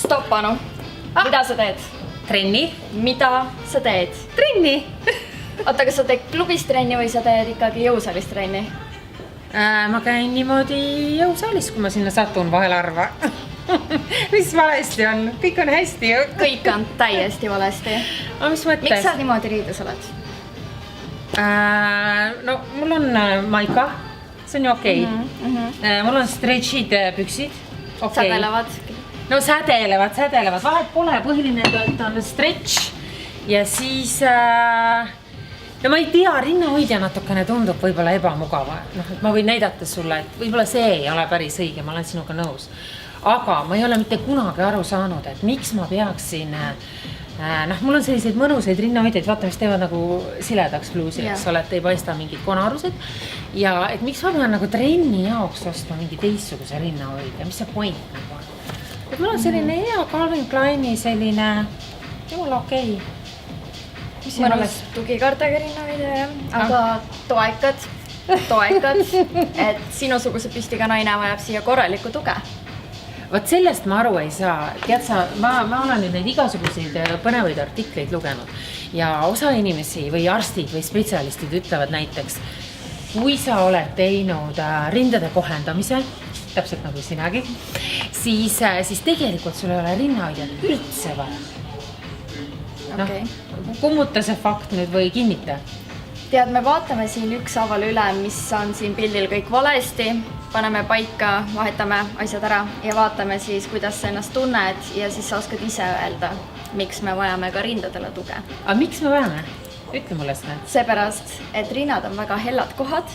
Stopp, Anu. Mida sa teed? Trenni. Mida sa teed? Trenni. Oota, kas sa teed klubis trenni või sa teed ikkagi jõusaalis trenni? Ma käin niimoodi jõusaalis, kui ma sinna satun vahel harva. Mis valesti on? Kõik on hästi ju. Kõik on täiesti valesti. Aga mis mõttes? Miks sa niimoodi riides oled? No, mul on maika. See on ju okei. Mul on stretchid püksid. Sädelevad? No sädelevad. Vahet pole, põhiline, et on stretch. Ja siis... No ma ei tea, rinnahoidja natukene tundub võib-olla ebamugava. Ma võin näidata sulle, et võib-olla see ei ole päris õige, ma olen sinuga nõus. Aga ma ei ole mitte kunagi aru saanud, et miks ma peaksin... Mul on selliseid mõnuseid rinnahoidjaid, vaata, mis teevad nagu siledaks bluusi, eks ole, et ei paista mingid konarused. Ja et miks ma pean nagu trenni jaoks ostma mingi teistsuguse rinnahoidja, mis see point nagu on? Et mul on selline hea Calvin Kleini selline, jumala okei. Mõnus tugikaartega rinnahoidja, jah. Aga toekad, et sinusuguse püstiga naine vajab siia korralikku tuge. Vaat sellest ma aru ei saa. Tead sa, ma olen nüüd neid igasuguseid põnevaid artikleid lugenud ja osa inimesi või arstid või spetsialistid ütlevad näiteks, kui sa oled teinud rindade kohendamise, täpselt nagu sinagi, siis tegelikult sul ei ole rinnahoidjat üldse vaja. Kummuta see fakt nüüd või kinnita? Tead, me vaatame siin ükshaaval üle, mis on siin pildil kõik valesti, paneme paika, vahetame asjad ära ja vaatame siis, kuidas sa ennast tunned ja siis sa oskad ise öelda, miks me vajame ka rindadele tuge. Aga miks me vajame? Ütle mulle seda. Seepärast, et rinnad on väga hellad kohad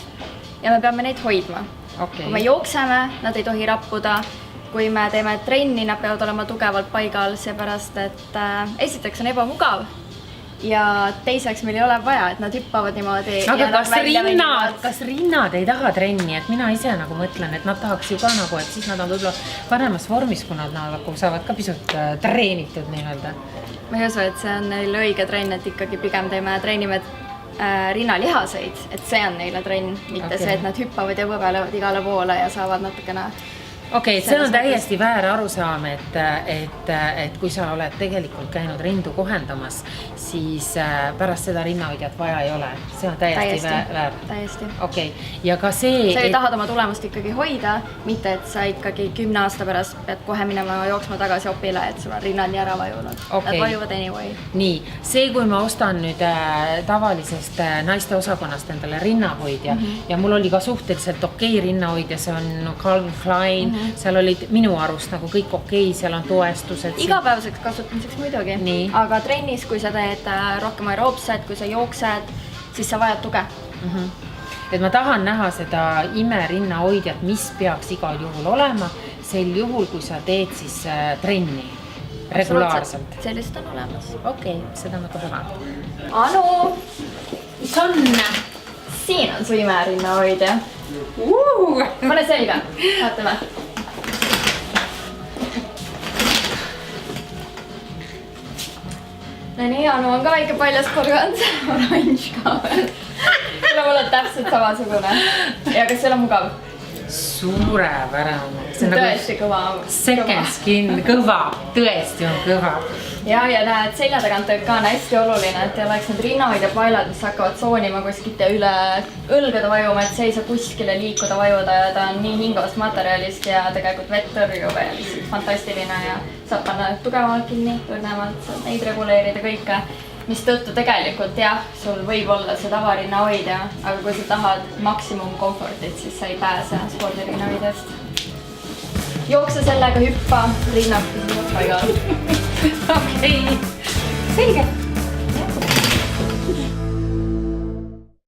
ja me peame neid hoidma. Kui me jookseme, nad ei tohi rappuda. Kui me teeme trenni, nad peavad olema tugevalt paigal, seepärast, et esiteks on ebamugav ja teiseks meil ei ole vaja, et nad hüppavad niimoodi. Aga kas rinnad ei taha trenni, et mina ise nagu mõtlen, et nad tahaks ju ka nagu, et siis nad on võib-olla paremas vormis, kui nad nagu saavad ka pisut treenitud nii-öelda. Ma ei usu, et see on neil õige trenn, et ikkagi pigem treenime rinnalihaseid, et see on neile trenn, mitte see, et nad hüppavad ja võbelevad igale poole ja saavad natukene... Okei, see on täiesti väär arusaam, et kui sa oled tegelikult käinud rindu kohendamas, siis pärast seda rinnahoidjat vaja ei ole. See on täiesti väär. Täiesti. Okei, ja ka see... Sa ei tahad oma tulemust ikkagi hoida, mitte et sa ikkagi 10 aasta pärast pead kohe minema jooksma tagasi opile, et sul on rinnad nii ära vajunud. Nad vajuvad anyway. Nii, see kui ma ostan nüüd tavalisest naiste osakonnast endale rinnahoidja ja mul oli ka suhteliselt okei rinnahoidja, see on Calvin Klein, seal olid minu arust nagu kõik okei, seal on toestused. Igapäevaseks kasutamiseks muidugi, aga trennis, kui sa teed rohkem aeroobset, kui sa jooksed, siis sa vajad tuge. Et ma tahan näha seda imerinnahoidjat, mis peaks igal juhul olema, sel juhul, kui sa teed siis trenni regulaarselt. Sellist on olemas. Okei, seda ma kohe vaatan. Anu! Mis on? Siin on su imerinnahoidja. Pane selga, vaatame. No nii, Anu on ka väike paljas porgand, oranž ka veel. Mul on täpselt samasugune. Ja kas see on mugav? Suurepärane. See on tõesti kõva. Second skin, kõva, tõesti on kõva. Ja näed, selja tagant ka on hästi oluline, et ei oleks need rinnahoidja paelad, mis hakkavad soonima kuskilt ja üle õlgade vajuma, et see ei saa kuskile liikuda vajuda ja ta on nii hingavast materjalist ja tegelikult vett tõrjub ja lihtsalt fantastiline ja saab panna tugevamalt kinni, õrnemalt, saab neid reguleerida kõike, mis tõttu tegelikult jah, sul võib olla see tavarinnahoidja, aga kui sa tahad maksimum komfortit, siis sa ei pääse spordirinnahoidjast. Jookse sellega, hüppa, rinnad püsivad paigal. Okei, selge.